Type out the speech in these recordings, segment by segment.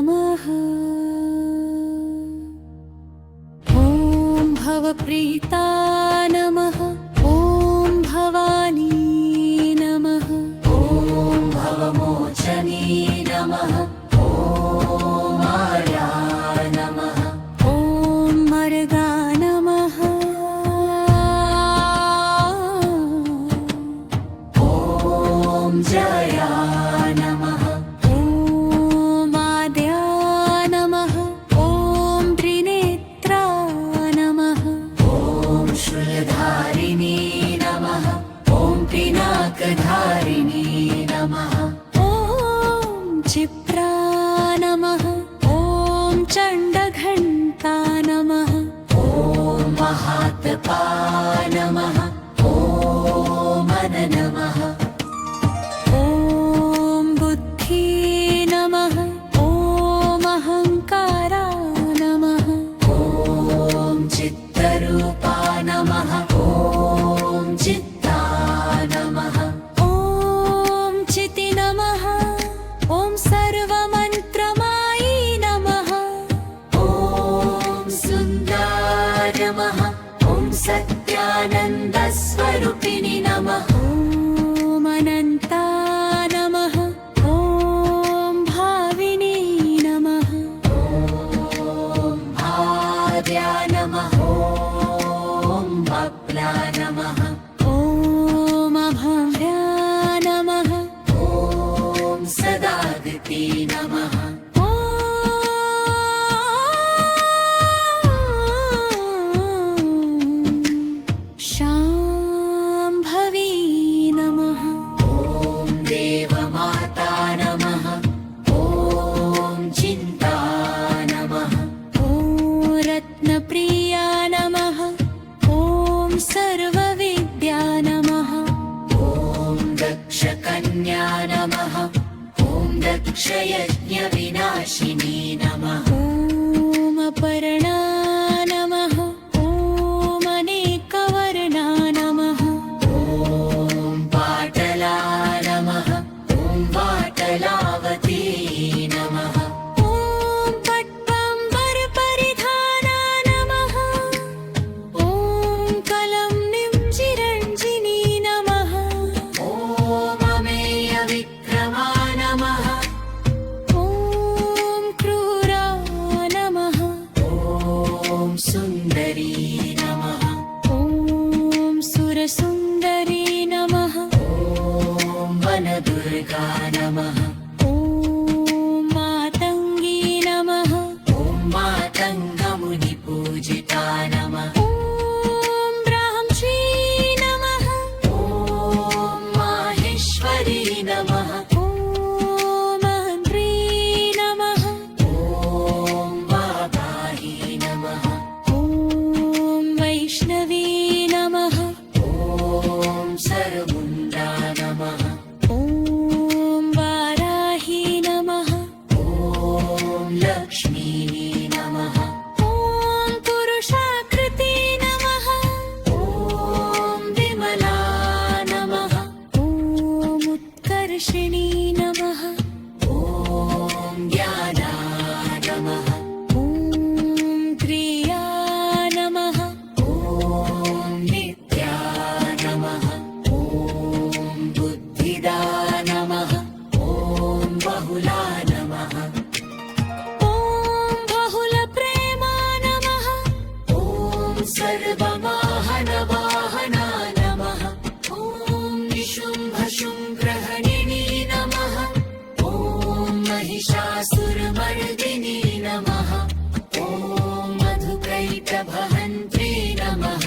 नमः। ॐ भवप्रीता नमः। ॐ भवानी नमः। ॐ भवमोचनी नमः। ॐ आर्या नमः। ॐ मर्गा नमः। ॐ जया नमः। ॐ आद्या नमः। ॐ त्रिनेत्रा नमः। ॐ शूलधारिणी नमः। ॐ पिनाकधारिणी नमः। ॐ क्षिप्रा नमः। ॐ चण्डघण्टा नमः। ॐ महात्पा नमः। ॐ मन नमः। ॐ बुद्धि नमः। ॐ अहङ्कारा नमः। ॐ चित्तरूपा नमः। ॐ चित्ता नमः। ॐ चिति नमः। ॐ सर्वमन्त्रमायी नमः। ॐ सुन्दर नमः। ॐ सत्यानन्दस्वरूपिणि नमः। ॐ अनन्ता नमः। ॐ भाविनी नमः। ॐ भार्या नमः। ॐ बप्ला नमः। ॐ अभव्या नमः। ॐ सदादिति नमः। ॐ शाम्भवी नमः। ॐ देवमाता नमः। ॐ चिन्ता नमः। ॐ रत्नप्रिया नमः। ॐ सर्वविद्या नमः। ॐ दक्षकन्या नमः। ॐ दक्षयज्ञविनाशिनी नमः। ॐ अपर्णा नमः। ॐ अनेकवर्णा नमः। ॐ पाटला नमः। ॐ वाटलावती नमः। ॐ पट्टम्बरपरिधाना नमः। ॐ कलं निम्चिरञ्जिनी नमः। ॐ अमेयविक्रमा नमः। ॐ क्रूरा नमः। ॐ सुन्दरी नमः। ॐ सुरसुन्दरी नमः। ॐ वनदुर्गा नमः। ॐ मातङ्गी नमः। ॐ मातङ्गमुनिपूजिता नमः। ॐ ब्राह्मी नमः। ॐ माहेश्वरी नमः। ॐ मन्त्री नमः। ॐ वाबाही नमः। ॐ वैष्णवी नमः। ॐ सर्वमुण्डा नमः। ॐ वाराही नमः। ॐ लक्ष्मी नमः। ॐ पुरुषाकृति नमः। ॐ विमला नमः। ॐ उत्कर्षिणी नमः। ॐ ज्ञाना नमः। ॐ क्रिया नमः। ॐ नित्या नमः। ॐ बुद्धिदा नमः। ॐ बहुला नमः। ॐ बहुलप्रेमा नमः। ॐ सर्ववाहनवाहना नमः। ॐ निशुम्भशुम्भग्रहणिनी नमः। ॐ महिषासुरमर्दिनी नमः। ॐ मधुकैटभहन्त्री नमः।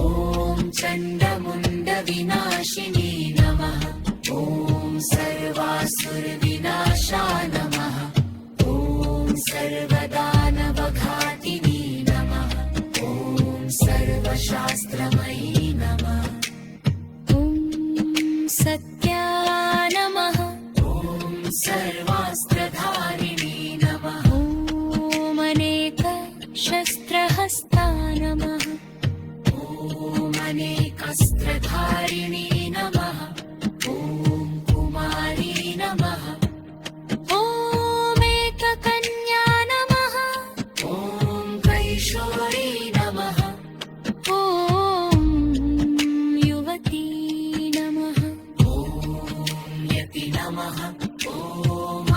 ॐ चण्डमुण्डविनाशिनी नमः। ॐ सर्वासुरविनाशा नमः। ॐ सर्वदानवघातिनी नमः। ॐ सर्वशास्त्रमयी नमः। ॐ सत्या नमः। ॐ सर्वास्त्रधारिणी नमः। ॐ अनेकशस्त्रहस्ता नमः। ॐ अनेकस्त्रधारिणी नमः। ॐ कुमारी नमः। ॐ नमः ॐ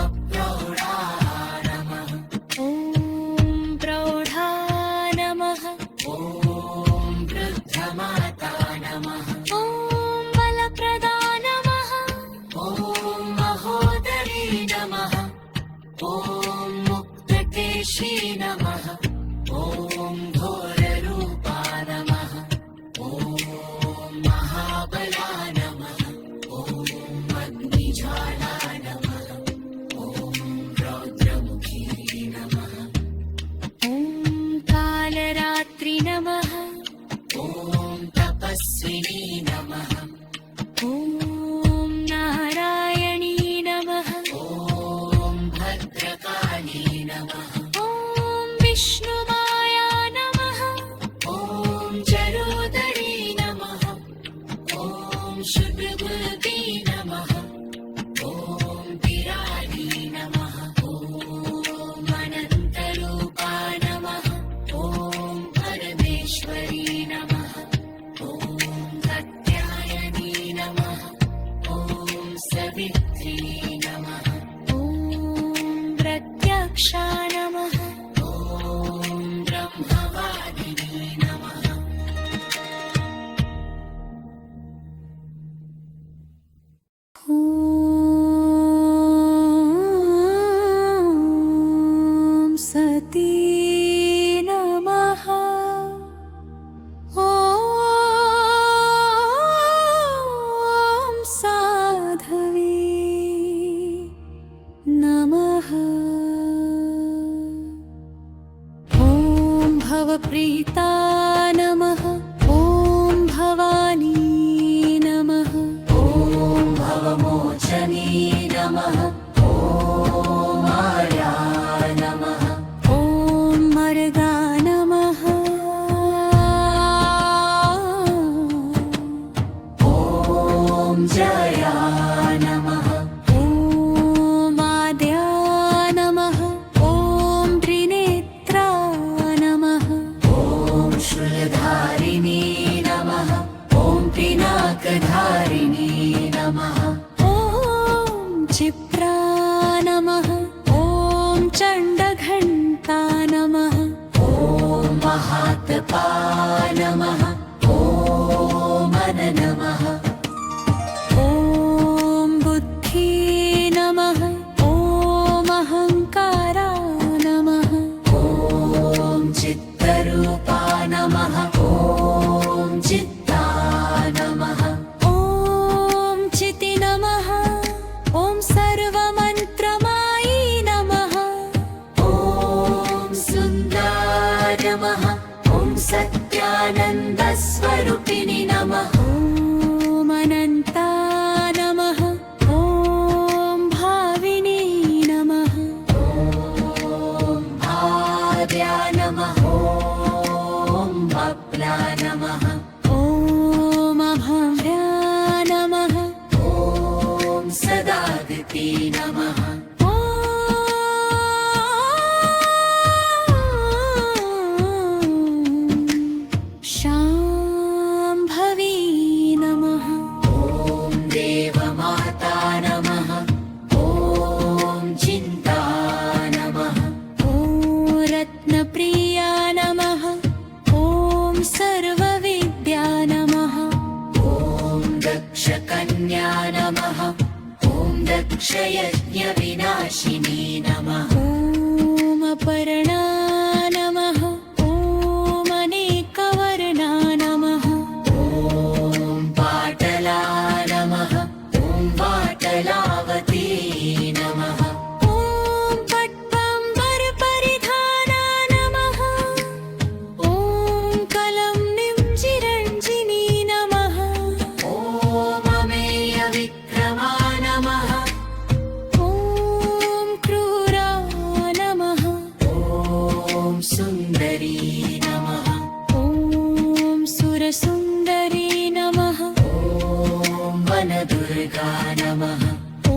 अप्रौढा नमः ॐ प्रौढा नमः ॐ वृद्धमाता नमः ॐ बलप्रदा नमः ॐ महोदरी नमः ॐ मुक्तकेशी नमः ॐ घोररूपा नमः ॐ महाबला नमः ॐ अग्निज्वाला नमः ॐ रौद्रमुखी नमः ॐ कालरात्रि नमः ॐ तपस्विनी नमः ॐ नारायणी नमः ॐ भद्रकाली नमः ॐ विष्णुमाया नमः ॐ जरोदरी नमः ॐ शुभ्रगुरुती नमः ॐ विराडी नमः ॐ अनन्तरूपा नमः ॐ परमेश्वरी नमः ॐ कात्यायनी नमः ॐ सवित्री नमः ॐ प्रत्यक्षा नमः ॐ ब्रह्मवादिनी नमः ॐ सती नमः ॐ साधवी नमः ॐ भवप्रीता नमः ॐ भवानी नमः ॐ भवमोचनी नमः ॐ माया नमः ॐ मर्गा नमः ॐ जया नमः ॐ आद्या नमः ॐ त्रिनेत्रा नमः ॐ शूलधारिणी नमः ॐ पिनाकधारिणी नमः ॐ क्षिप्रा नमः ॐ चण्डघण्टा नमः ॐ महात्पा नमः ॐ मन नमः ॐ बुद्धि नमः ॐ अहङ्कारा नमः ॐ चित्तरूपा नमः ॐ चित्ता नमः ॐ चिति नमः ॐ सर्वमन्त्रमायी नमः ॐ सुन्दर नमः ॐ सत्यानन्दस्वरूपिणि नमः ॐ अनन्ता नमः ॐ भाविनी नमः ॐ भाव्या नमः ॐ बप्ला नमः ॐ अभव्या नमः ॐ सदागति नमः ॐ शाम्भवी नमः ॐ देवमाता नमः ॐ चिन्ता नमः ॐ रत्नप्रिया नमः ॐ सर्वविद्या नमः ॐ दक्षकन्या नमः ॐ दक्षयज्ञविनाशिनी नमः ॐ अपर्णा नमः ॐ अनेकवर्णा नमः ॐ पाटला नमः ॐ पाटलावती नमः ॐ पट्टम्बरपरिधाना नमः ॐ कलं निम्जिरञ्जिनी नमः ॐ अमेयविक्रमा नमः ॐ क्रूरा नमः ॐ सुन्दरी नमः ॐ सुरसुन्दरी नमः ॐ वनदुर्गा नमः ॐ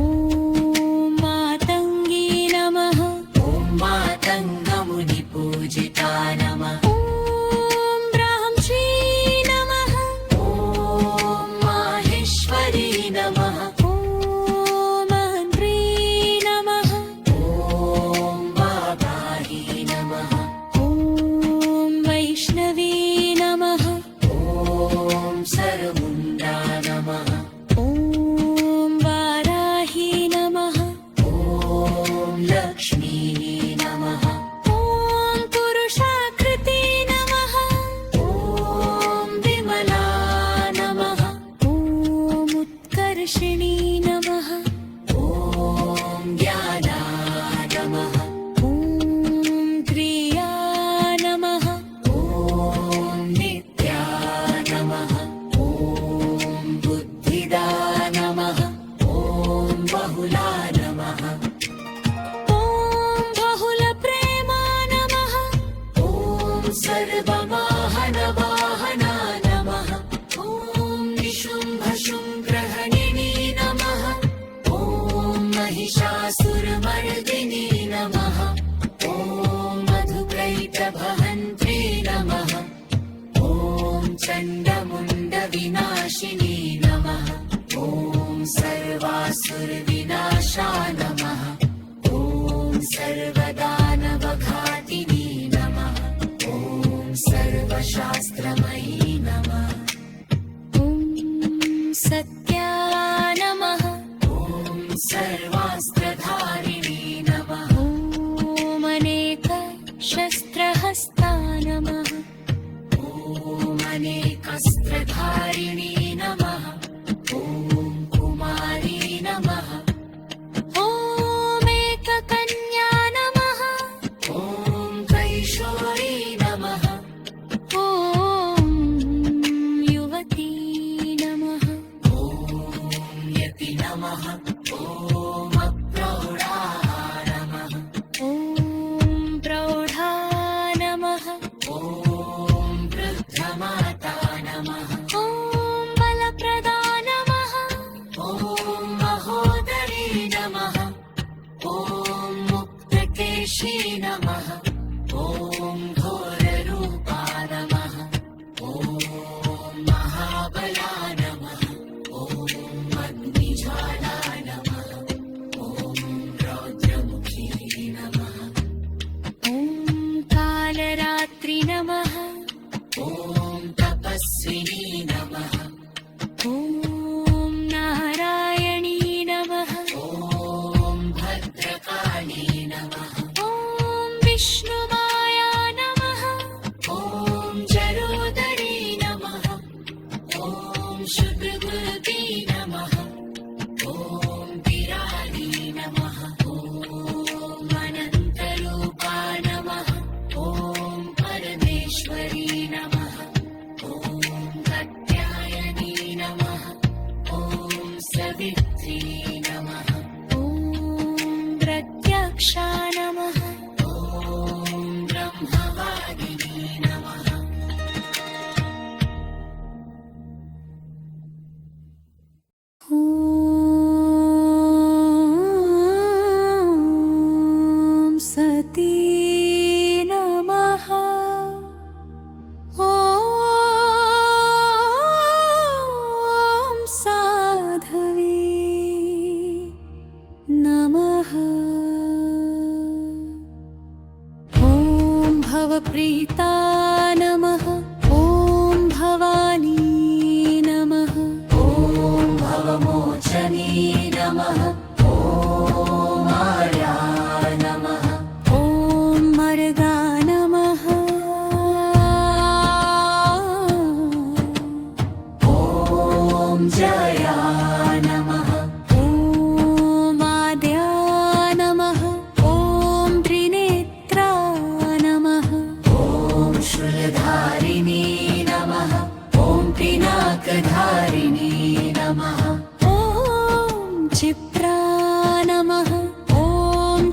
बहुला नमः ॐ बहुलप्रेमा नमः ॐ सर्ववाहनवाहना नमः ॐ निशुम्भशुम्भग्रहणिनी नमः ॐ महिषासुरमर्दिनी नमः ॐ मधुप्रैतभहन्त्री नमः ॐ चण्डमुण्डविनाशिनी नमः ॐ सर्वासुरविनाशा नमः ॐ सर्वदानवघातिनी नमः ॐ सर्वशास्त्रमयी नमः ॐ सत्या नमः ॐ सर्वास्त्रधारिणी नमः ॐ अनेकशस्त्रहस्ता नमः ॐ अनेकस्त्रधारिणी नमः ॐ कुमारी नमः ॐ एककन्या नमः ॐ कैशोरी नमः ॐ युवती नमः ॐ यति नमः ॐ अप्रौढा नमः ॐ प्रौढा नमः ॐ वृद्धमाता नमः ॐ बलप्रदा नमः ॐ महोदरी नमः ॐ मुक्तकेशी नमः ॐ घोररूपा नमः ॐ महाबला नमः ॐ अग्निज्वाला नमः ॐ रौद्रमुखी नमः ॐ कालरात्रि नमः ॐ तपस्विनी नमः ॐ नारायणी नमः ॐ भद्रकाली नमः ॐ विष्णुमाया नमः ॐ जरोदरी नमः ॐ शुभृती नमः ॐ विराली नमः ॐ अनन्तरूपा नमः ॐ परमेश्वरी नमः ॐ कात्यायनी नमः ॐ सवित्री नमः ॐ प्रत्यक्षा नमः ॐ ब्रह्मवादिनी नमः ॐ सती नमः ॐ साधवी नमः ॐ भवप्रीता नमः ॐ भवानी नमः ॐ भवमोचनी नमः ॐ आर्या नमः ॐ मर्गा नमः ॐ जया नमः ॐ आद्या नमः ॐ त्रिनेत्रा नमः ॐ शूलधारिणी नमः ॐ पिनाकधारिणी नमः ॐ क्षिप्रा नमः ॐ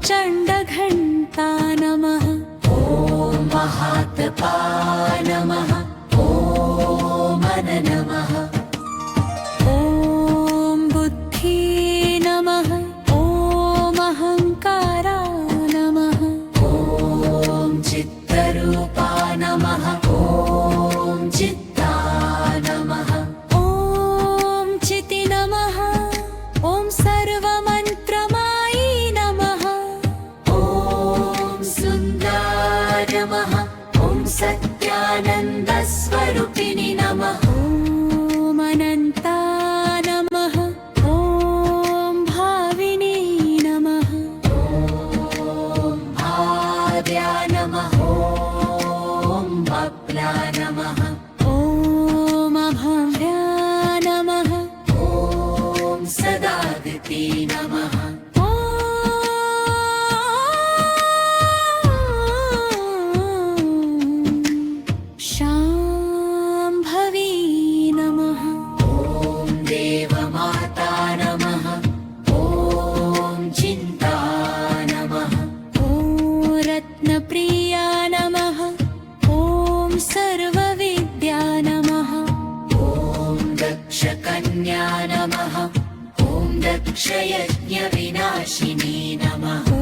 विनाशिनी नमः। ॐ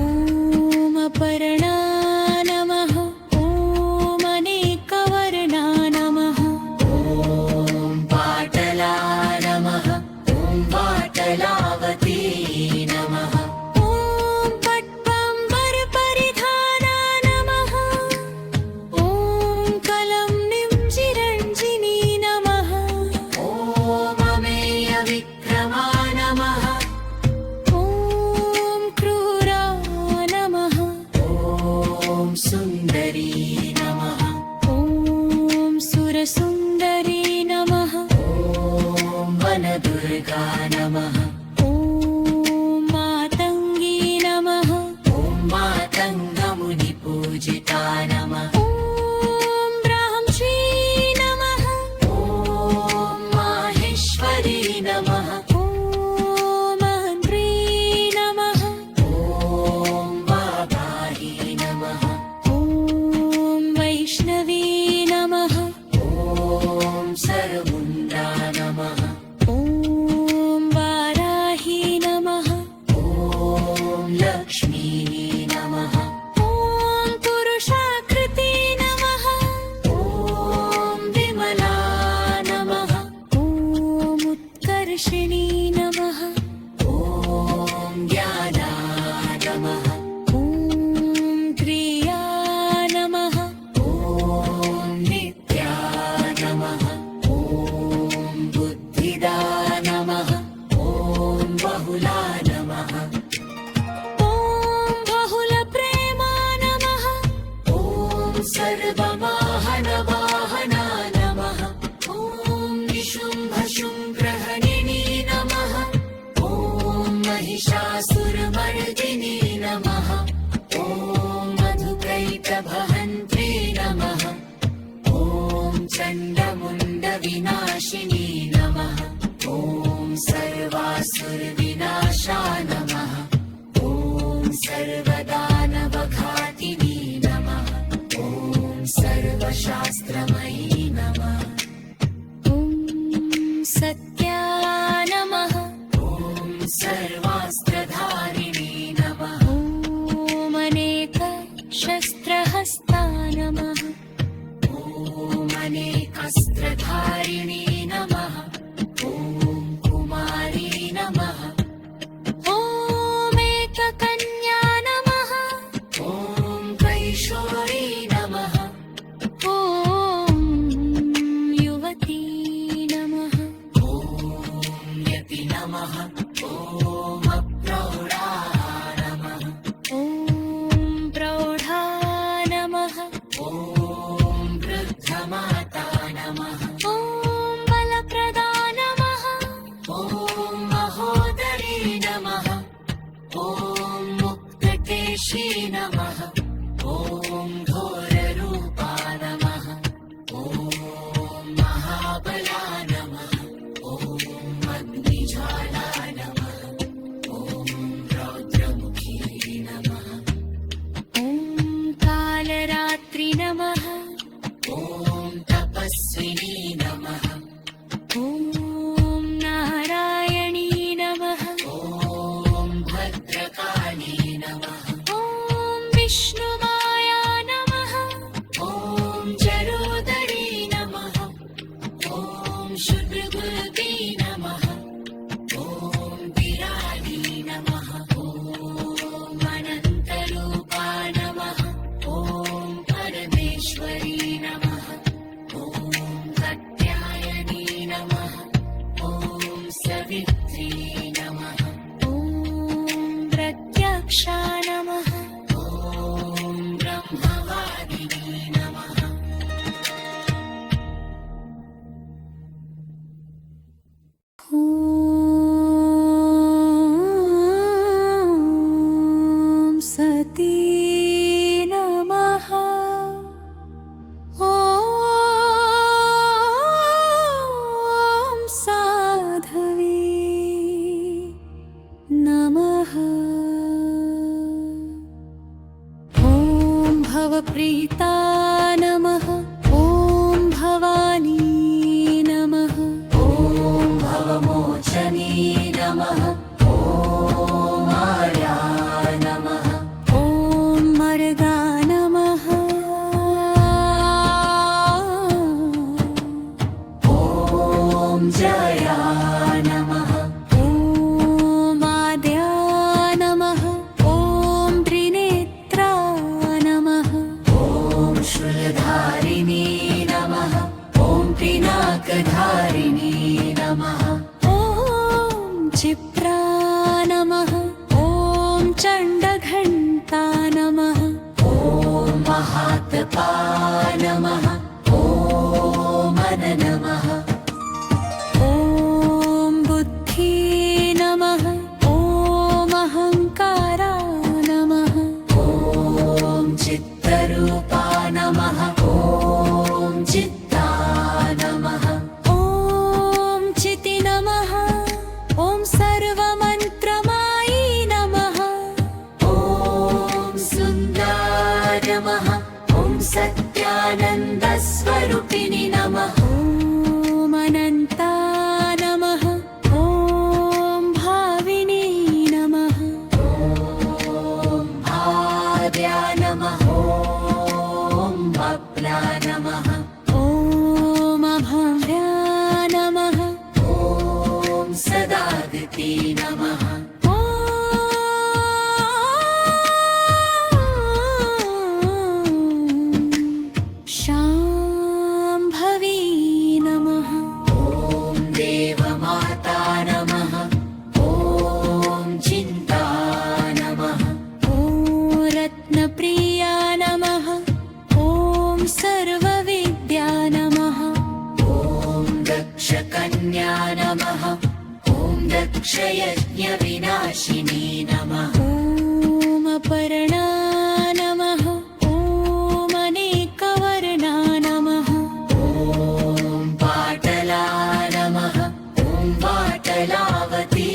अपर्णा नमः। ॐ अनेकवर्णा नमः। ॐ पाटला नमः। ॐ पाटलावती नमः। ॐ पट्टम्बरपरिधाना नमः। ॐ कलम्निं चिरञ्जिनी नमः। ॐ अमेयविक्रमा नमः। ॐ क्रूरा नमः। ॐ सुन्दरी नमः। ॐ सुरसुन्दरी नमः। ॐ वनदुर्गा नमः। ॐ मातङ्गी नमः। ॐ मातङ्गमुनिपूजिता नमः। ॐ ब्राह्मी नमः। ॐ माहेश्वरी नमः। ॐ मन्त्री नमः। ॐ वाबाही नमः। ॐ वैष्णवी नमः। ॐ सर्वमुण्डा नमः। ॐ वाराही नमः। ॐ लक्ष्मी नमः। ॐ पुरुषाकृति नमः। ॐ विमला नमः। ॐ उत्कर्षिणी नमः। ॐ ज्ञाना नमः। ॐ क्रिया नमः। ॐ नित्या नमः। ॐ बुद्धिदा नमः। ॐ बहुला नमः। ॐ बहुलप्रेमा नमः। ॐ सर्ववाहनवाहना नमः। ॐ निशुम्भशुम्भ्रहणिनी नमः। ॐ महिषासुरमर्दिनी नमः। ॐ मधुकैटभहन्त्री नमः। ॐ चण्डमुण्डविनाशिनी नमः। ॐ सर्वासुरविनाशा नमः। ॐ सर्वदानवघातिनी नमः। ॐ सर्वशास्त्रमयी नमः। ॐ सत्या नमः। ॐ सर्वास्त्रधारिणी नमः। ॐ अनेकशस्त्रहस्ता नमः। ॐ अनेकास्त्रधारिणी नमः। ॐ कुमारी नमः। ॐ एककन्या नमः। ॐ कैशोरी नमः। ॐ युवती नमः। ॐ यति नमः। ॐ अप्रौढा नमः। ॐ प्रौढा नमः। ॐ वृद्धमाता नमः। ॐ बलप्रदा नमः। ॐ महोदरी नमः। ॐ मुक्तकेशी नमः। ॐ घोररूपा नमः। ॐ महाबला नमः। ॐ अग्निज्वाला नमः। ॐ रौद्रमुखी नमः। ॐ कालरात्रि नमः। ॐ तपस्विनी नमः। ॐ नारायणी नमः। ॐ भद्रकाली नमः। ॐ विष्णुमाया नमः। ॐ जरोदरी नमः। ॐ शुभगुरुती नमः। ॐ विराली नमः। ॐ अनन्तरूपा नमः। ॐ परमेश्वरी नमः। ॐ कात्यायनी नमः। ॐ सवित्री नमः। ॐ प्रत्यक्षा नमः। ॐ ब्रह्मवादिनी नमः। ॐ सती नमः। ॐ साधवी नमः। ॐ भवप्रीता नमः। ॐ भवानी नमः। ॐ भवमोचनी नमः। ॐ चण्डघण्टा नमः ॐ महात्पा नमः ॐ मन नमः ॐ बुद्धि नमः ॐ अहङ्कारा नमः ॐ चित्तरूपा नमः ॐ चित्ता नमः ॐ चिति नमः ॐ सर्वमन्त्रमायी नमः ॐ सुन्दर नमः ॐ सत्यानन्दस्वरूपिणि नमः ॐ अनन्ता नमः ॐ भाविनी नमः ॐ भार्या नमः ॐ बप्ला नमः ॐ अभव्या नमः ॐ सदागति नमः शाम्भवी नमः ॐ देवमाता नमः ॐ चिन्ता नमः ॐ रत्नप्रिया नमः ॐ सर्वविद्या नमः ॐ दक्षकन्या नमः ॐ दक्षयज्ञविनाशिनी नमः ॐ अपर्णा नमः ॐ अनेकवर्णा नमः ॐ पाटला नमः ॐ पाटलावती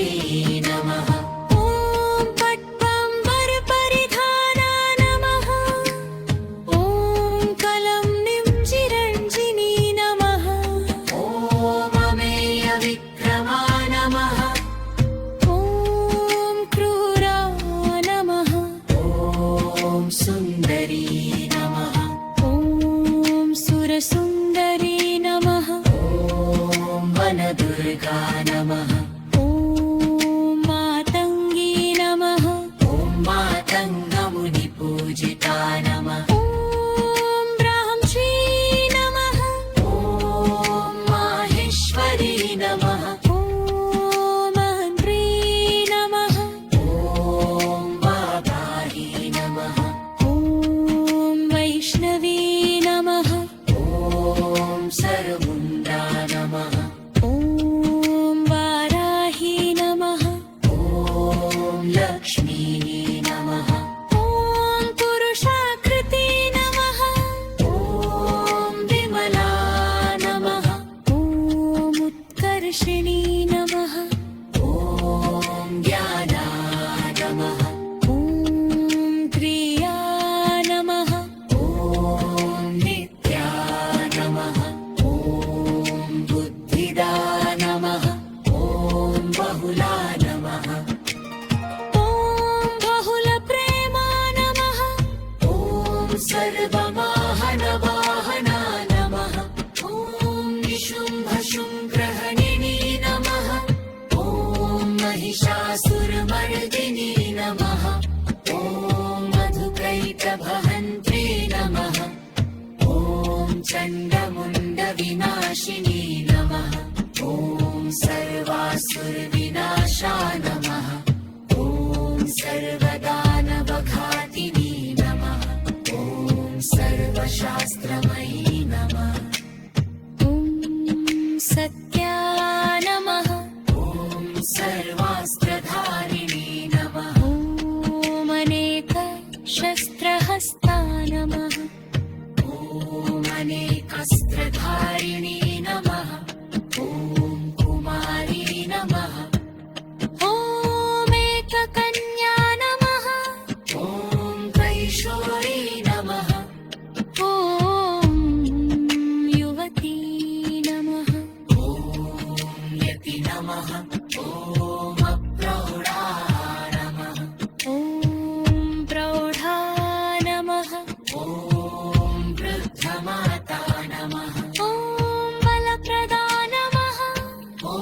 नमः ॐ पट्टम्बरपरिधाना नमः ॐ कलंनिंजिरञ्जिनी नमः ॐ अमेयविक्रमा नमः ॐ क्रूरा नमः ॐ सुन्दरी नमः ॐ सुरसुन्दरी नमः ॐ वनदुर्गा नमः ॐ मातङ्गी नमः ॐ मातङ्गमुनिपूजिता नमः ॐ ब्राह्मी नमः ॐ माहेश्वरी नमः ॐ मन्त्री नमः ॐ वाबाही नमः ॐ वैष्णवी नमः ॐ सर्वमुण्डा नमः ॐ वाराही नमः ॐ लक्ष्मी नमः ॐ पुरुषाकृति नमः ॐ विमला नमः ॐ उत्कर्षिणी नमः ॐ ज्ञाना नमः ॐ क्रिया नमः ॐ नित्या नमः ॐ बुद्धिदा नमः ॐ बहुला नमः ॐ बहुलप्रेमा नमः ॐ सर्ववाहनवाहना नमः ॐ निशुम्भशुम्भ्रहणिनी नमः ॐ महिषासुरमर्दिनी नमः ॐ मधुकैटभहन्त्री नमः ॐ चण्डमुण्डविनाशिनी नमः ॐ सर्वासुरविनाशा नमः ॐ सर्वदानवघातिनी नमः ॐ सर्वशास्त्रमयी नमः ॐ सत्या नमः ॐ सर्वास्त्रधारिणी नमः ॐ अनेकशस्त्रहस्ता नमः ॐ अनेकस्त्रधारिणी नमः ॐ कुमारी नमः ॐ एककन्या नमः ॐ कैशोरी नमः ॐ युवती नमः ॐ यति नमः ॐ अप्रौढा नमः ॐ प्रौढा नमः ॐ वृद्धमाता नमः ॐ बलप्रदा नमः ॐ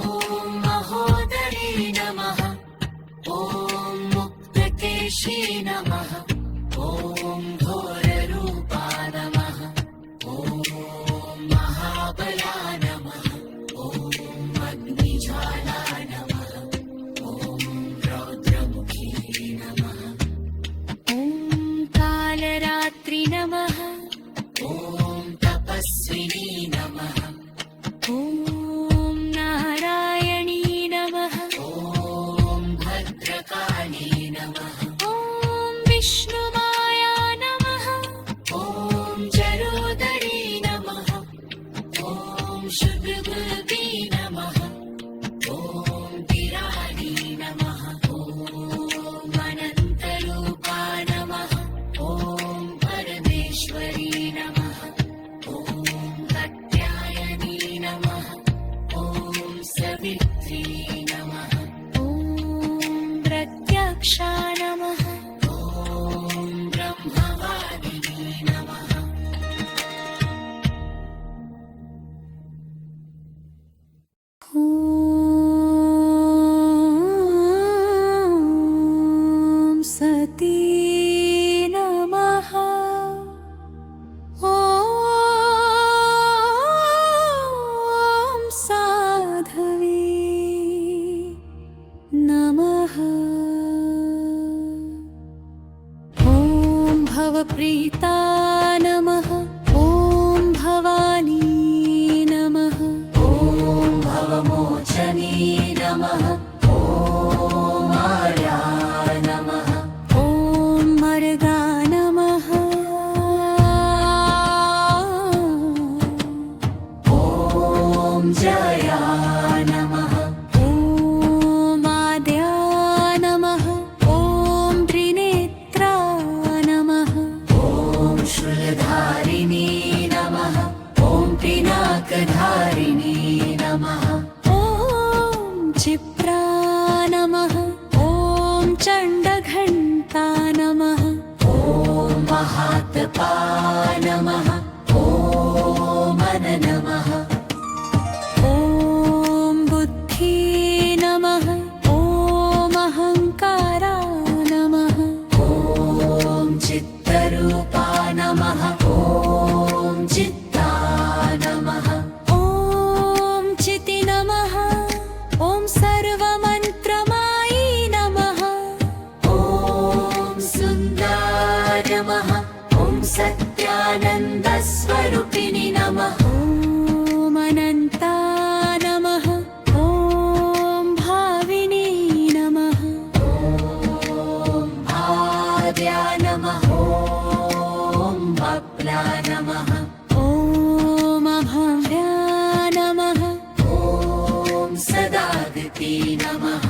महोदरी नमः ॐ मुक्तकेशी नमः ॐ घोररूपा नमः ॐ महाबला नमः ॐ अग्निज्वाला नमः ॐ रौद्रमुखी नमः सरस्वती नमः ॐ साधवे नमः ॐ भवप्रीता नमः ॐ भवानी नमः ॐ भवमोचनी नमः ॐ आर्या नमः ॐ मर्गा नमः ॐ जया नमः ॐ आद्या नमः ॐ त्रिनेत्रा नमः ॐ शूलधारिणी नमः ॐ पिनाकधारिणी नमः ॐ क्षिप्रा नमः ॐ चण्डघण्टा नमः ॐ महात्पा नमः ॐ मन नमः ॐ बुद्धि नमः ॐ अहङ्कारा नमः ॐ चित्तरूपा नमः ॐ चित्ता नमः ॐ चिति नमः ॐ सर्वमन्त्रमायी नमः ॐ सुन्दर नमः ॐ सत्यानन्दस्वरूपिणि नमः ॐ अनन्ता नमः ॐ भाविनी नमः ॐ भार्या नमः ॐ बप्ला नमः ॐ अभव्या नमः ॐ सदागति नमः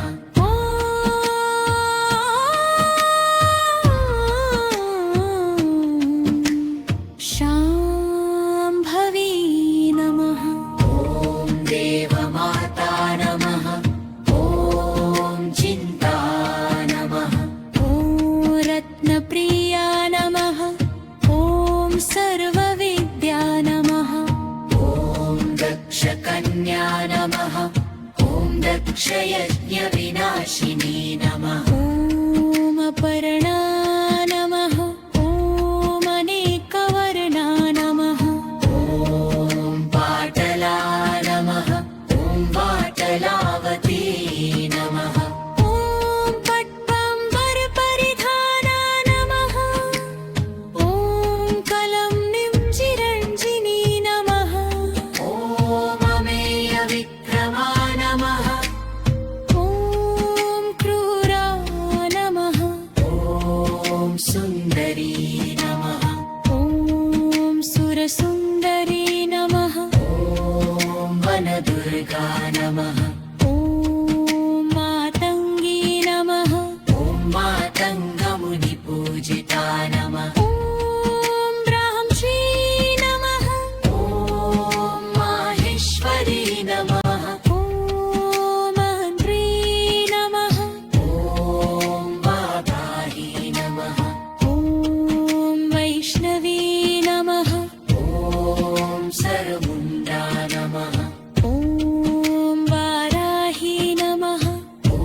शाम्भवी नमः ॐ देवमाता नमः ॐ चिन्ता नमः ॐ रत्नप्रिया नमः ॐ सर्वविद्या नमः ॐ दक्षकन्या नमः ॐ दक्षयज्ञविनाशिनी नमः ॐ अपर्णा नमः ॐ अनेकवर्णा नमः ॐ पाटला नमः ॐ पाटलावती नमः ॐ पट्टम्बरपरिधाना नमः ॐ कलं निञ्जिरञ्जिनी नमः ॐ अमेयविक्रमा नमः ॐ क्रूरा नमः ॐ सुन्दरी नमः ॐ सुरसुन्दरी नमः ॐ वनदुर्गा नमः ॐ मातङ्गी नमः ॐ मातङ्गमुनिपूजिता नमः ॐ ब्राह्मी नमः ॐ माहेश्वरी नमः ॐ मन्त्री नमः ॐ वादाही नमः ॐ वैष्णवी नमः ॐ सर्वमुण्डा नमः ॐ वाराही नमः ॐ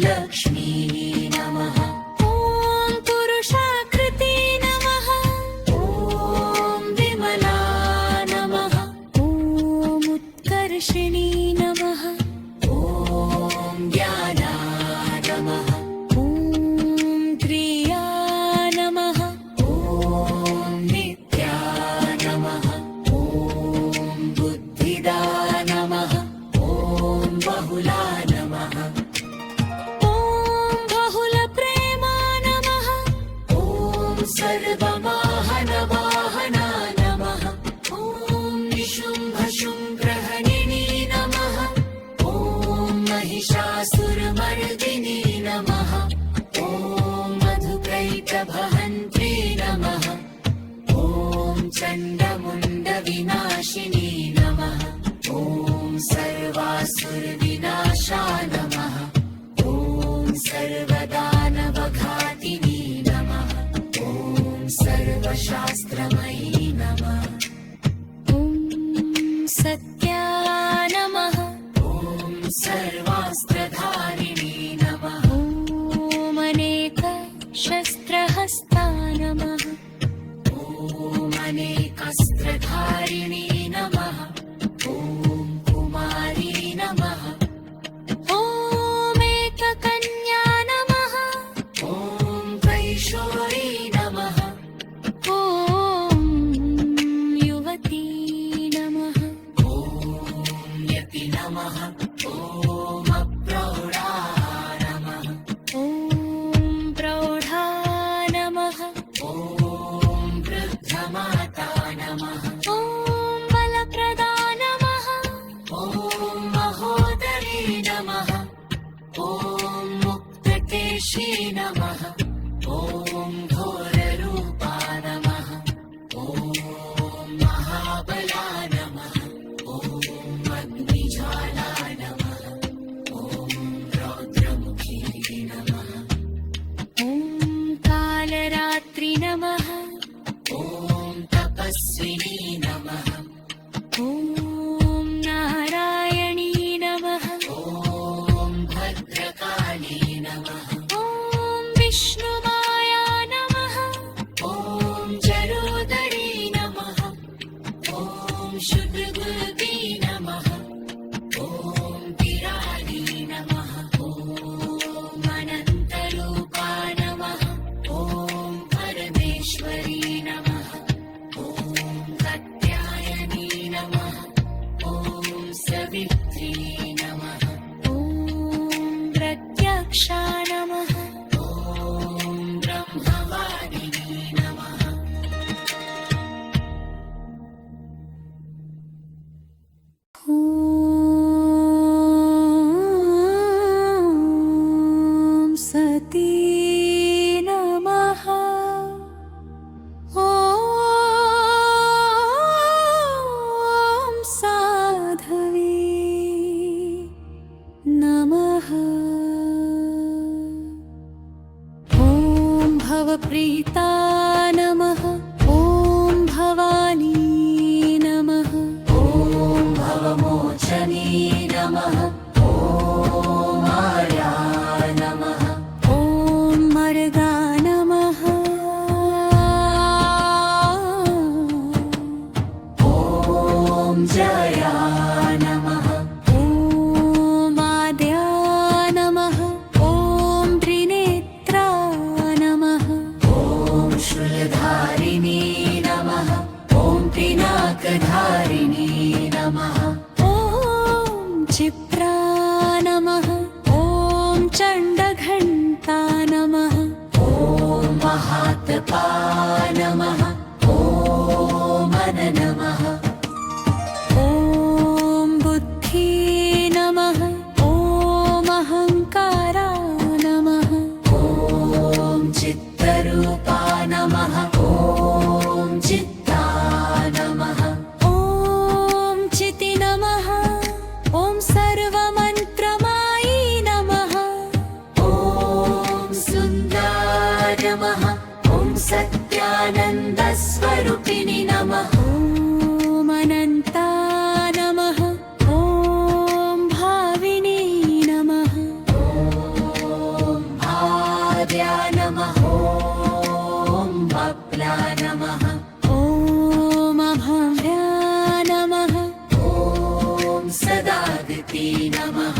लक्ष्मी नमः ॐ पुरुषाकृति नमः ॐ विमला नमः ॐ उत्कर्षिणी नमः ॐ ज्ञाना नमः ॐ क्रिया नमः ॐ नित्या नमः ॐ बुद्धिदा नमः ॐ बहुला नमः ॐ बहुलप्रेमा नमः ॐ सर्ववाहनवाहना नमः ॐ निशुम्भशुम्भ्रहणिनी नमः ॐ महिषासुरमर्दिनी नमः ॐ मधुकैटभहन्त्री नमः ॐ चण्डमुण्डविनाशिनी नमः ॐ सर्वासुरविनाशा नमः ॐ सर्वदानवघातिनी नमः ॐ शस्त्रहस्ता नमः ॐ अनेकास्त्रधारिणी नमः ॐ कुमारी नमः ॐ एककन्या नमः ॐ कैशोरी नमः ॐ युवती नमः ॐ यति नमः ॐ अप्रौढा नमः ॐ प्रौढा नमः ॐ वृद्धमाता नमः ॐ बलप्रदा नमः ॐ महोदरी नमः ॐ मुक्तकेशी नमः ॐ घोररूपा नमः ॐ महाबला नमः ॐ अग्निज्वाला नमः ॐ रौद्रमुखी नमः ॐ कालरात्रि नमः ॐ तपस्विनी नमः ॐ नारायणी नमः ॐ भद्रकाली नमः ॐ विष्णुमाया नमः ॐ जरोदरी नमः ॐ शुद्धबुद्धि नमः ॐ विराली नमः ॐ अनन्तरूपा नमः ॐ परमेश्वरी नमः ॐ कात्यायनी नमः ॐ सवित्री नमः ॐ प्रत्यक्षा नमः ॐ ब्रह्मवादिनी नमः ॐ सती नमः ॐ साधवी नमः ॐ भवप्रीता नमः ॐ भवानी नमः ॐ भवमोचनी नमः ॐ आर्या नमः ॐ मर्गा नमः ॐ जया नमः ॐ आद्या नमः ॐ त्रिनेत्रा नमः ॐ शूलधारिणी नमः ॐ पिनाकधारिणी नमः ॐ क्षिप्रा नमः ॐ चण्डघण्टा नमः ॐ महात्पा नमः ॐ मन नमः ॐ बुद्धि नमः ॐ अहङ्कारा नमः ॐ चित्तरूपा नमः ॐ चित्ता नमः ॐ चिति नमः ॐ सर्वमन्त्रमायी नमः ॐ सुन्दर नमः ॐ सत्यानन्दस्वरूपिणि नमः ॐ अनन्ता नमः ॐ भाविनी नमः ॐ भार्या नमः ॐ बप्ला नमः ॐ अभव्या नमः ॐ सदादिति नमः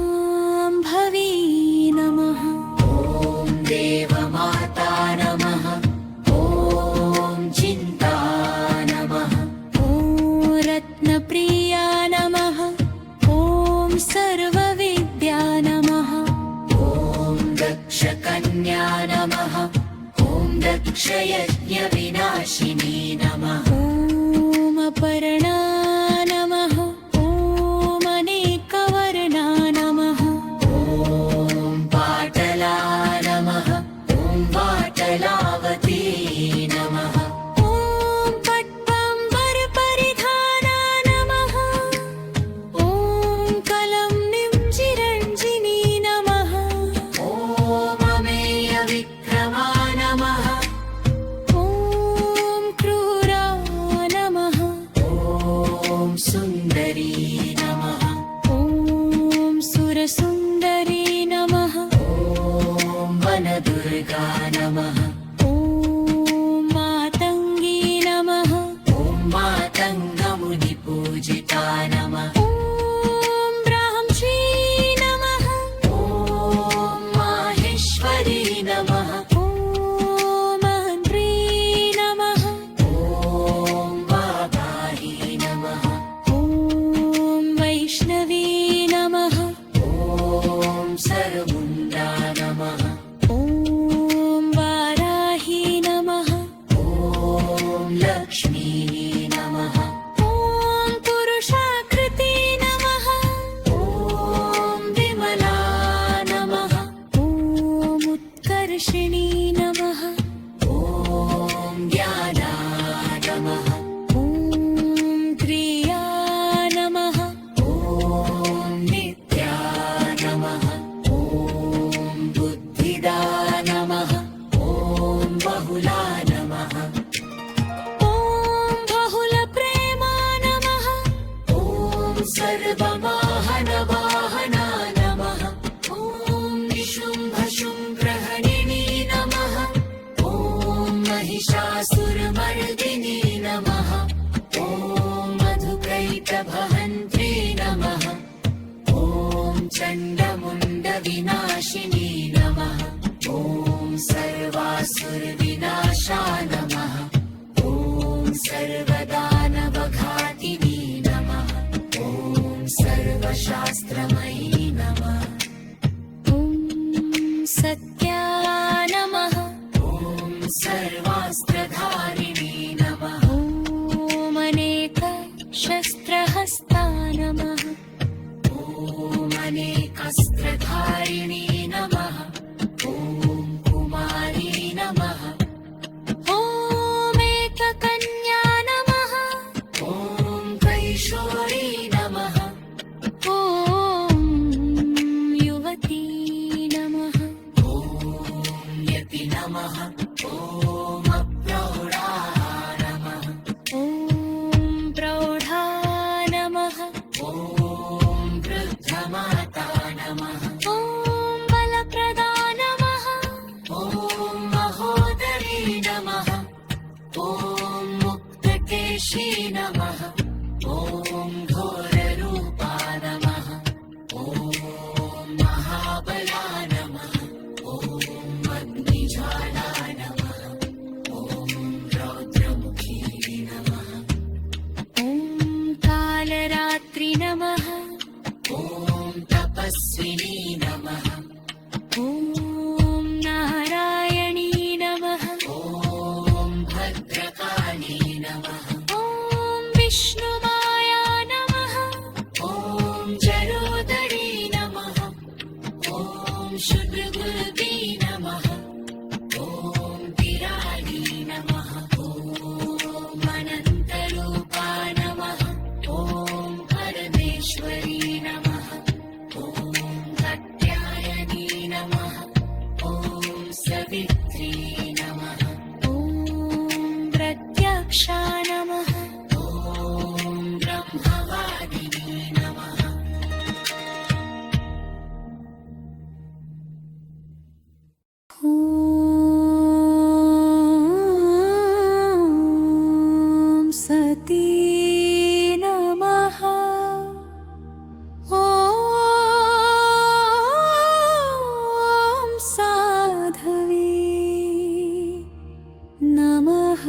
शाम्भवी नमः ॐ देवमाता नमः ॐ चिन्ता नमः ॐ रत्नप्रिया नमः ॐ सर्वविद्या नमः ॐ दक्षकन्या नमः ॐ दक्षयज्ञविनाशिनी नमः ॐ अपर्णा नमः ॐ अनेकवर्णा नमः ॐ पाटला नमः ॐ पाटलावती नमः ॐ पट्टम्बरपरिधाना नमः ॐ कलं निम्जिरञ्जिनी नमः ॐ अमेयविक्रमा नमः ॐ क्रूर सुन्दरी नमः ॐ सुरसुन्दरी नमः ॐ वनदुर्गा नमः ॐ मातङ्गी नमः ॐ मातङ्गमुनिपूजिता नमः ॐ ब्राह्मी नमः ॐ माहेश्वरी नमः ॐ मन्त्री नमः ॐ वागाही नमः ॐ वैष्णवी नमः ॐ सर्वमुण्डा नमः ॐ वाराही नमः ॐ लक्ष्मी नमः ॐ पुरुषाकृती नमः ॐ विमला नमः ॐ उत्कर्षिणी नमः ॐ ज्ञाना नमः ॐ क्रिया नमः ॐ नित्या नमः ॐ बुद्धिदा नमः ॐ बहुला नमः ॐ बहुलप्रेमा नमः ॐ सर्ववाहनवाहना नमः ॐ निशुम्भशुम्भ्रहणिनी नमः ॐ महिषासुरमर्दिनी नमः ॐ मधुकैटभहन्त्री नमः ॐ चण्डमुण्डविनाशिनी नमः ॐ सर्वासुरविनाशा नमः ॐ सर्वदानवघातिनी नमः ॐ सर्वशास्त्रमयी नमः ॐ सत्या नमः ॐ सर्वास्त्रधारिणी नमः ॐ अनेकशस्त्रहस्ता नमः ॐ अनेकस्त्रधारिणी नमः ॐ कुमारी नमः ॐ एककन्या नमः ॐ कैशोरी नमः ॐ युवती नमः ॐ यति नमः ॐ अप्रौढा नमः ॐ प्रौढा नमः ॐ वृद्धमाता नमः ॐ बलप्रदा नमः ॐ महोदरी नमः ॐ मुक्तकेशी नमः ॐ घोररूपा नमः ॐ महाबला नमः ॐ अग्निज्वाला नमः ॐ रौद्रमुखी नमः ॐ कालरात्रि नमः ॐ तपस्विनी नमः ॐ नारायणी नमः ॐ भद्रकाली नमः ॐ विष्णुमाया नमः ॐ जलोदरी नमः ॐ शुभ्रगुरुदी नमः ॐ विराडी नमः ॐ अनन्तरूपा नमः ॐ परमेश्वरी नमः ॐ कात्यायनी नमः ॐ सवित्री नमः ॐ प्रत्यक्षा नमः ॐ ब्रह्मवादिनी नमः ॐ सती नमः ॐ साधवी नमः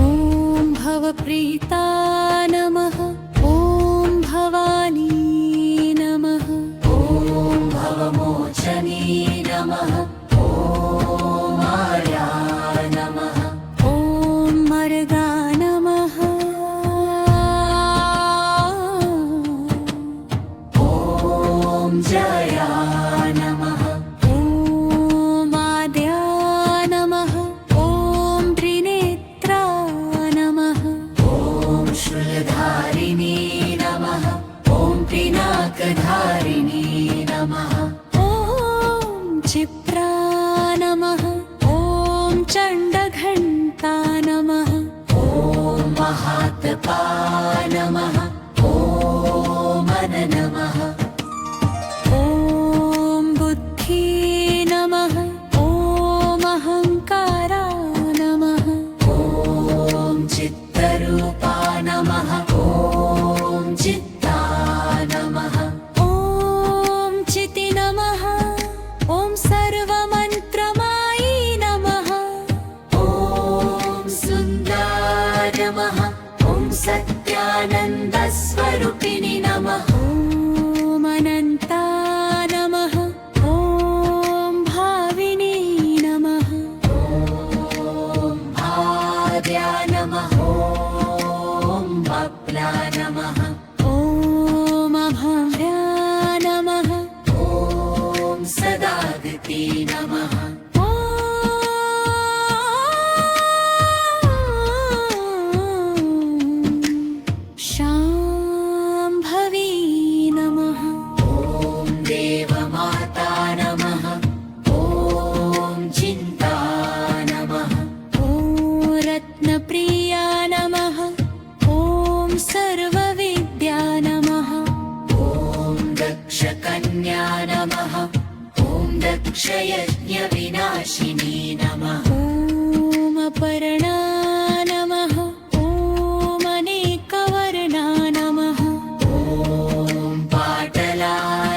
ॐ भवप्रीता नमः ॐ भवानी नमः ॐ भवमोचनी नमः ॐ माया नमः ॐ मर्गा नमः ॐ जया नमः ॐ आद्या नमः ॐ त्रिनेत्रा नमः ॐ आप्तपा नमः ॐ मन नमः ॐ बुद्धि नमः ॐ अहङ्कारा नमः ॐ चित्तरूपा नमः ॐ चित्ता नमः ॐ चिति नमः ॐ सर्वमन्त्रमायी नमः ॐ सुन्दर नमः ॐ सत्यानन्दस्वरूपिणि नमः ॐ अनन्ता नमः ॐ भाविनी नमः ॐ भाव्या नमः ॐ बप्ला नमः ॐ अभव्या नमः ॐ सदागति नमः शाम्भवी नमः ॐ देवमाता नमः ॐ चिन्ता नमः ॐ रत्नप्रिया नमः ॐ सर्वविद्या नमः ॐ दक्षकन्या नमः ॐ दक्षयज्ञविनाशिनी नमः ॐ अपर्णा नमः ॐ अनेकवर्णा नमः ॐ पाटला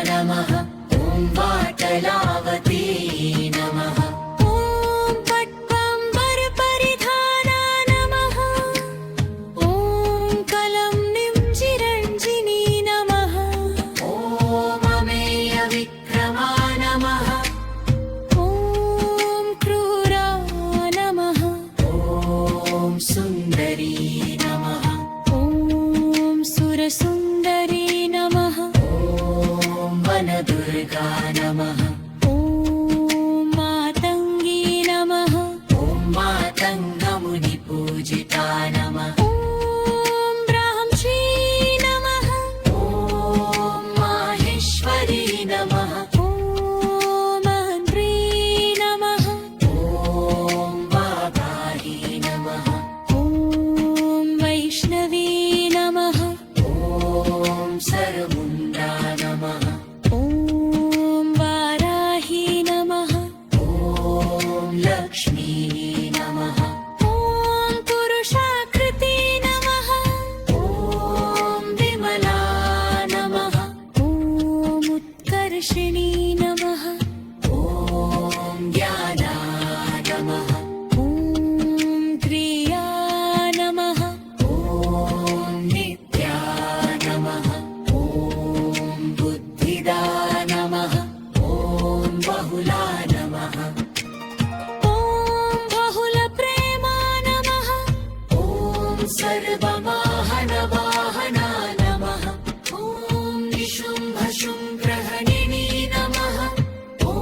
नमः ॐ पाटलावती नमः ॐ पट्टम्बरपरिधाना नमः ॐ कलं निम्जिरञ्जिनी नमः ॐ अमेयविक्रमा नमः ॐ क्रूरा नमः ॐ सुन्दरी नमः ॐ सुरसुन्दरी नमः ॐ वनदुर्गा नमः ॐ मातङ्गी नमः ॐ मातङ्गमुनिपूजिता नमः ॐ ब्राह्मी नमः ॐ माहेश्वरी नमः ॐ मन्त्री नमः ॐ वागाही नमः ॐ वैष्णवी नमः ॐ सर्वमुण्डा नमः ॐ वाराही नमः ॐ लक्ष्मी नमः ॐ पुरुषाकृति नमः ॐ विमला नमः ॐ उत्कर्षिणी नमः ॐ ज्ञाना नमः ॐ क्रिया नमः ॐ नित्या नमः ॐ बुद्धिदा नमः ॐ बहुला नमः ॐ बहुलप्रेमा नमः ॐ सर्ववाहनवाहना नमः ॐ निशुम्भशुम्भ्रहणिनी नमः ॐ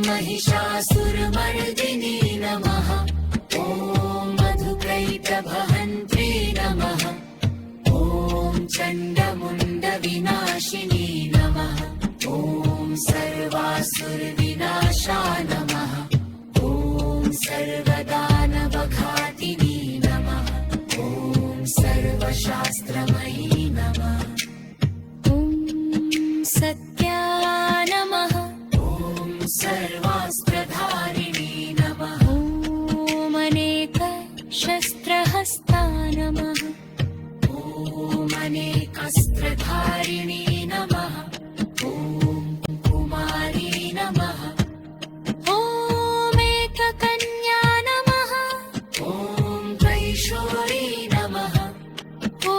महिषासुरमर्दिनी नमः ॐ मधुकैटभहन्त्री नमः ॐ चण्डमुण्डविनाशिनी नमः ॐ सर्वासुरविनाशा नमः ॐ सर्वदानवघातिनी नमः ॐ सर्वशास्त्रमयी नमः ॐ सत्या नमः ॐ सर्वास्त्रधारिणी नमः ॐ अनेकशस्त्रहस्ता नमः ॐ अनेकस्त्रधारिणी नमः ॐ कुमारी नमः ॐ एककन्या नमः ॐ कैशोरी नमः ॐ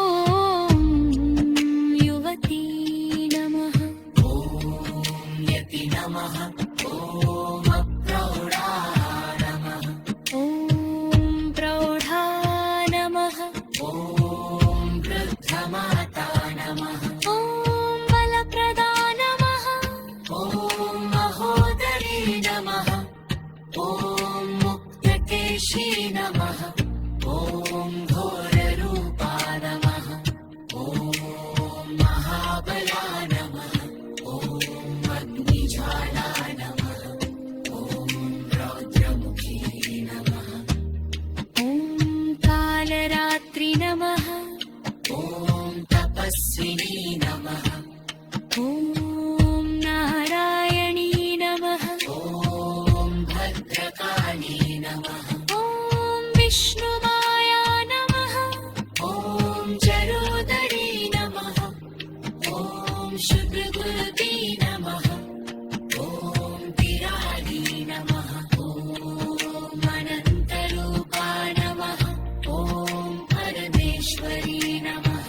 कामेश्वरी नमः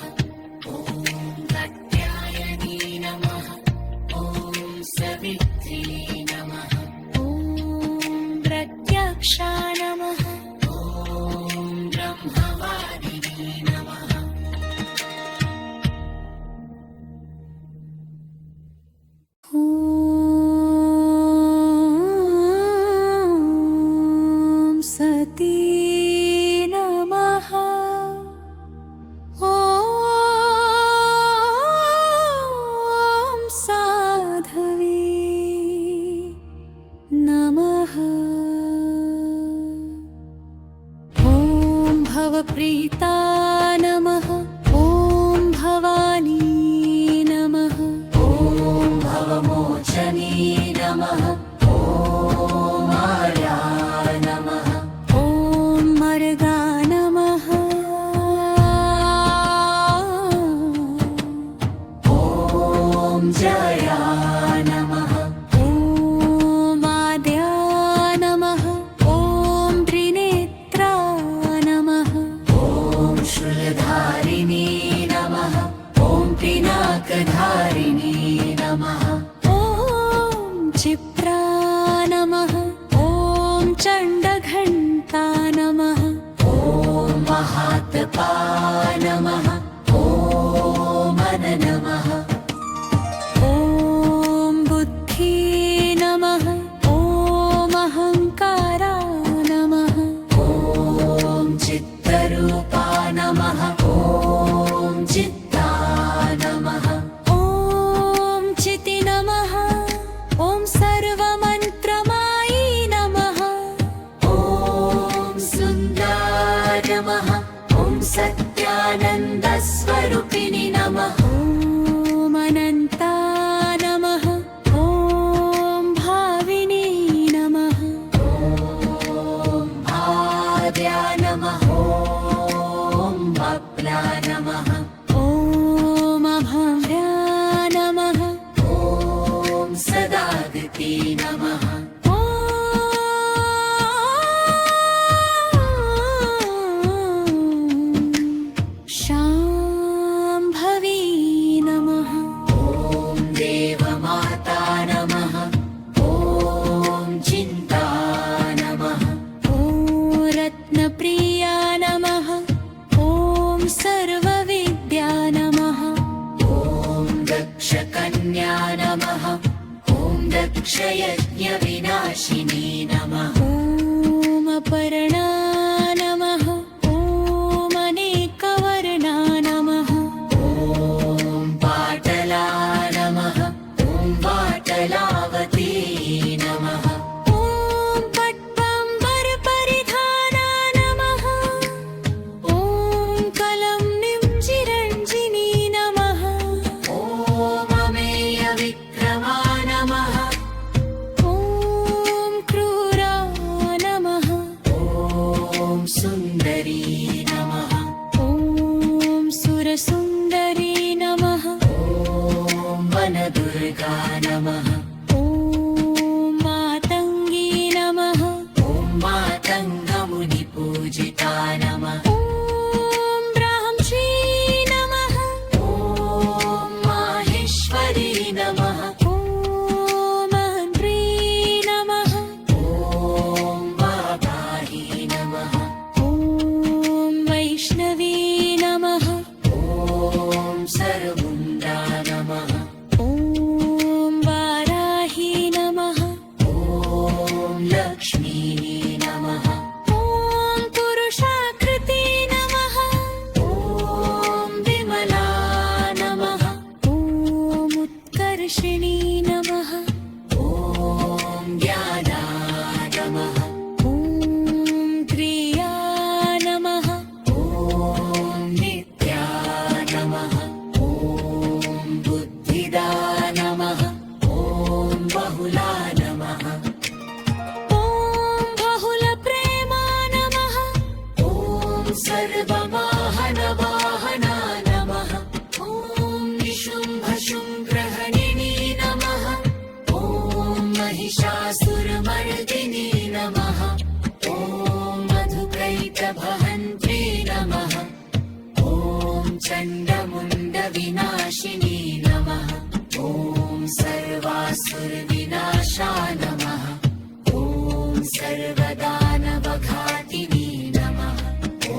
ॐ कात्यायनी नमः ॐ सवित्री नमः ॐ प्रत्यक्षा नमः ॐ ब्रह्मवादिनी नमः ॐ सती नमः ॐ साधवी नमः ॐ भवप्रीता नमः ॐ भवानी नमः ॐ भवमोचनी नमः ॐ आर्या नमः ॐ मर्गा नमः ॐ जया नमः ॐ आद्या नमः ॐ त्रिनेत्रा नमः ॐ शूलधारिणी नमः ॐ पिनाकधारिणी नमः ॐ क्षिप्रा नमः ॐ चण्डघण्टा नमः ॐ महात्पा नमः ॐ मन नमः ॐ बुद्धि नमः ॐ अहङ्कारा नमः ॐ चित्तरूपा नमः ॐ चित्ता नमः ॐ चिति नमः ॐ सर्वमन्त्रमायी नमः ॐ सुन्दर नमः ॐ सत्यानन्दस्वरूपिणि नमः ॐ अनन्ता नमः ॐ भाविनी नमः ॐ भाव्या नमः ॐ बप्ला नमः ॐ अभव्या नमः ॐ सदागति नमः शाम्भवी नमः ॐ देवमाता नमः ॐ चिन्ता नमः ॐ रत्नप्रिया नमः ॐ सर्वविद्या नमः ॐ दक्षकन्या नमः ॐ दक्षयज्ञविनाशिनी नमः ॐ अपर्णा नमः ॐ अनेकवर्णा नमः ॐ पाटला नमः ॐ पाटलावती नमः ॐ पट्टम्बरपरिधाना नमः ॐ कलं निम्जिरञ्जिनी नमः ॐ अमेयविक्रमा नमः ॐ क्रूरा नमः ॐ चण्डमुण्डविनाशिनी नमः ॐ सर्वासुरविनाशाय नमः ॐ सर्वदानवघातिनी नमः ॐ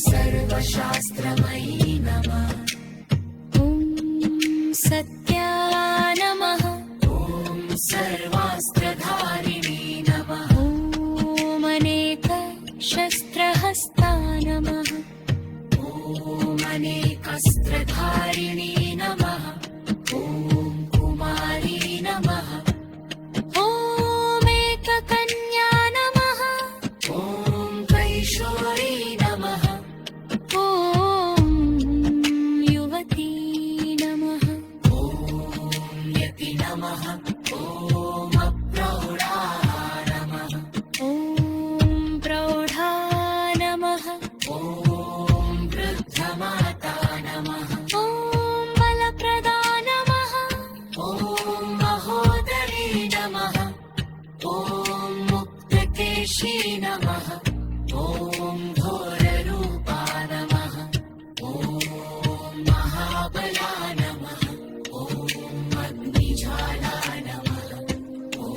सर्वशास्त्रमयी नमः ॐ सत्या नमः ॐ सर्वास्त्रधारिणी नमः ॐ अनेकशस्त्रहस्ता नमः ॐ अनेकस्त्रधारिणी नमः ॐ कुमारी नमः ॐ एककन्या नमः ॐ कैशोरी नमः ॐ युवती नमः ॐ यति नमः ॐ अप्रौढा नमः ॐ प्रौढा नमः ॐ वृद्धमाता नमः ॐ बलप्रदा नमः ॐ महोदरी नमः ॐ मुक्तकेशी नमः ॐ घोररूपा नमः ॐ महाबला नमः ॐ अग्निज्वाला नमः ॐ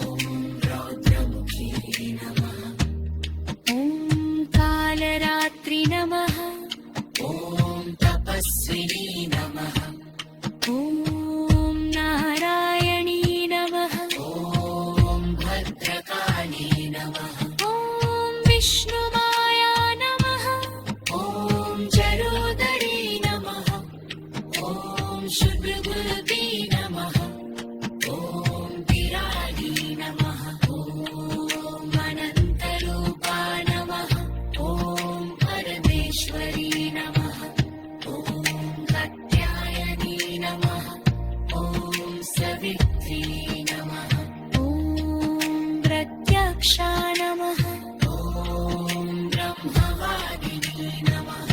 रौद्रमुखी नमः ॐ कालरात्रि नमः ॐ तपस्विनी नमः ॐ नारायणी नमः ॐ भद्रकाली नमः ॐ विष्णुमाया नमः ॐ जरोदरी नमः ॐ शुभ्रगुलती नमः ॐ विराडी नमः ॐ अनन्तरूपा नमः ॐ परमेश्वरी नमः ॐ कात्यायनी नमः ॐ सवित्री नमः ॐ प्रत्यक्षा नमः ॐ ब्रह्मवादिनी नमः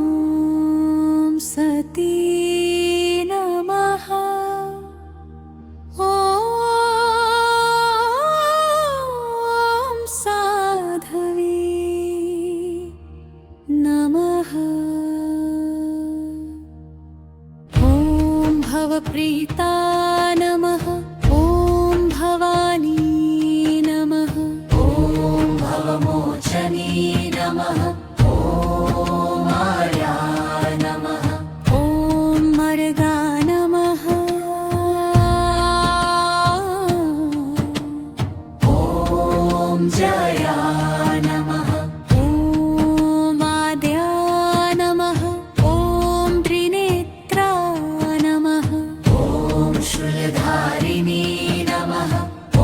ॐ सती नमः ॐ साधवी नमः ॐ भवप्रीता नमः ॐ भवानी नमः ॐ भवमोचनी नमः ॐ माया नमः ॐ मर्गा नमः ॐ जया नमः ॐ आद्या नमः ॐ त्रिनेत्रा नमः ॐ शूलधारिणी नमः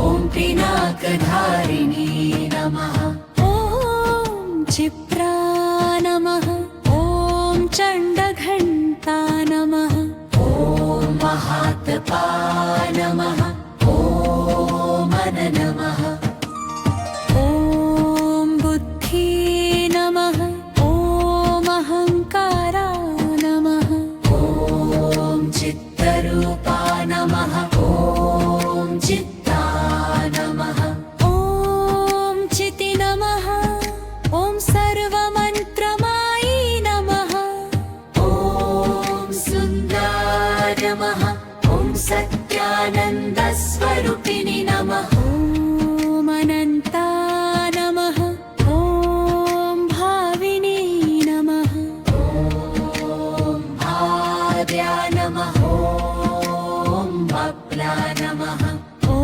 ॐ पिनाकधारिणी नमः ॐ क्षिप्रा नमः ॐ चण्डघण्टा नमः ॐ महातपा नमः ॐ मन नमः ॐ बुद्धि नमः ॐ अहङ्कारा नमः ॐ चित्तरूपा नमः ॐ चित्ता नमः ॐ चिति नमः ॐ सर्वमन्त्रमायी नमः ॐ सुन्दर नमः ॐ सत्यानन्दस्वरूपिणि नमः ॐ अनन्ता नमः ॐ भाविनी नमः ॐ भार्या नमः ॐ बप्ला नमः ॐ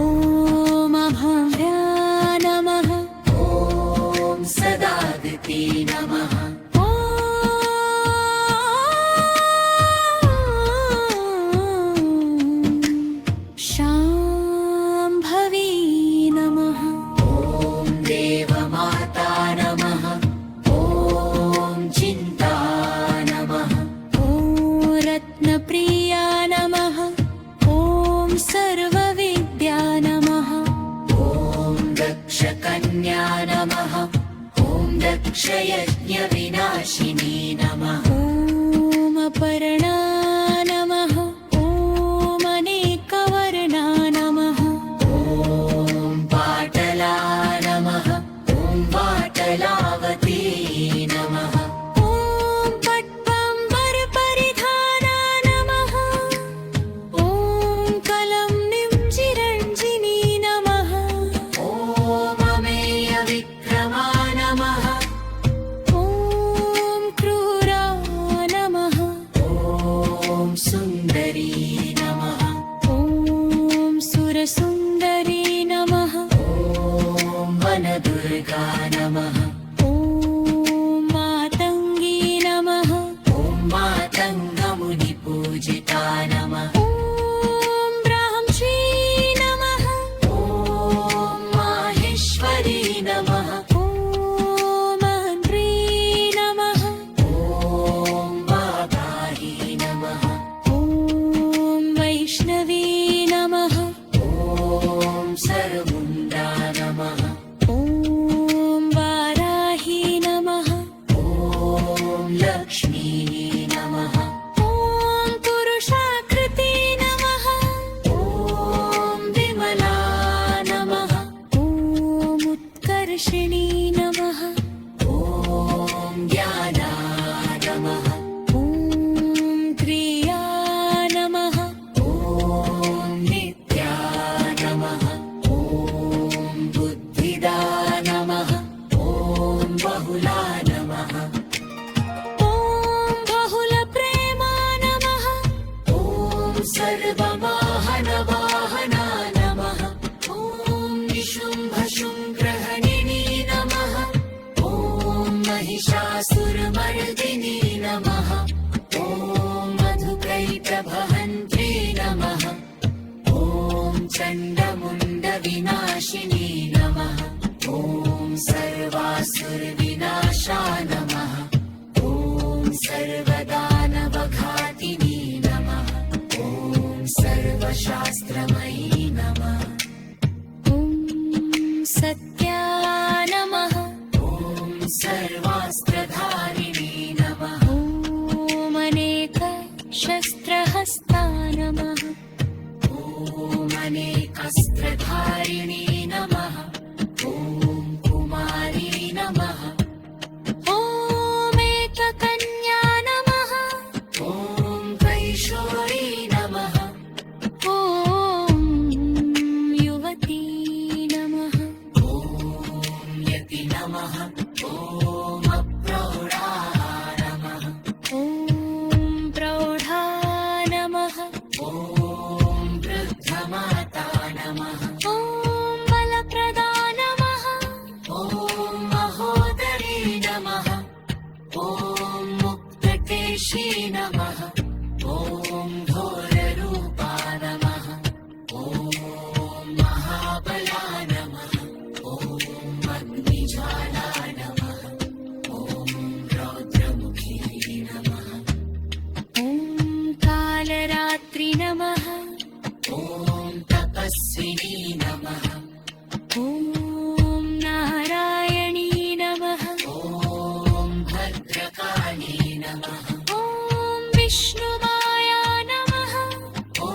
अभव्या नमः ॐ सदादिति नमः शाम्भवी नमः ॐ देवमाता नमः ॐ चिन्ता नमः ॐ रत्नप्रिया नमः ॐ सर्वविद्या नमः ॐ दक्षकन्या नमः ॐ दक्षयज्ञविनाशिनी नमः ॐ अपर्णा नमः ॐ अनेकवर्णा नमः ॐ पूजिता नमः ॐ मातङ्गी नमः ॐ मातङ्गमुनिपूजिता नमः ॐ ब्राह्मी नमः ॐ माहेश्वरी नमः ॐ मन्त्री नमः ॐ वागाही नमः ॐ वैष्णवी नमः ॐ सर्वमुण्डा नमः ॐ वाराही नमः ॐ लक्ष्मी नमः ॐ पुरुषाकृति नमः ॐ विमला नमः ॐ उत्कर्षिणी नमः ॐ ज्ञाना नमः ॐ क्रिया नमः ॐ नित्या नमः ॐ बुद्धिदा नमः ॐ बहुला नमः ॐ बहुलप्रेमा नमः ॐ सर्ववाहनवाहना नमः ॐ निशुम्भशुम्भग्रहणिनी नमः ॐ महिषासुरमर्दिनी नमः ॐ मधुकैटभहन्त्री नमः ॐ चण्डमुण्डविनाशिनी नमः ॐ सर्वासुरविनाशा नमः ॐ सर्वदानवघातिनी नमः ॐ सर्वशास्त्रमयी नमः ॐ सत्या नमः ॐ सर्वास्त्रधारिणी नमः ॐ अनेकशस्त्रहस्ता नमः ॐ अनेकस्त्रधारिणी नमः ॐ कुमारी नमः ॐ एककन्या नमः ॐ कैशोरी नमः ॐ युवती नमः ॐ यति नमः ॐ अप्रौढा नमः ॐ प्रौढा नमः ॐ वृद्धमाता नमः ॐ बलप्रदा नमः ॐ महोदरी नमः ॐ मुक्तकेशी नमः ॐ घोररूपा नमः ॐ महाबला नमः ॐ अग्निज्वाला नमः ॐ रौद्रमुखी नमः ॐ कालरात्रि नमः ॐ तपस्विनी नमः ॐ नारायणी नमः ॐ भद्रकाली नमः ॐ विष्णुमाया नमः ॐ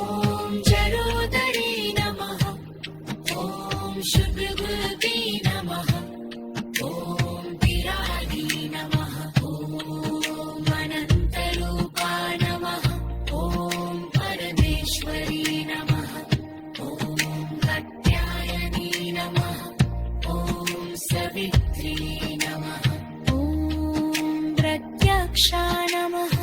जरोदरी नमः ॐ शुभगुल्बी नमः ॐ विराली नमः ॐ अनन्तरूपा नमः ॐ परमेश्वरी नमः ॐ कात्यायनी नमः ॐ सवित्री नमः ॐ प्रत्यक्षा नमः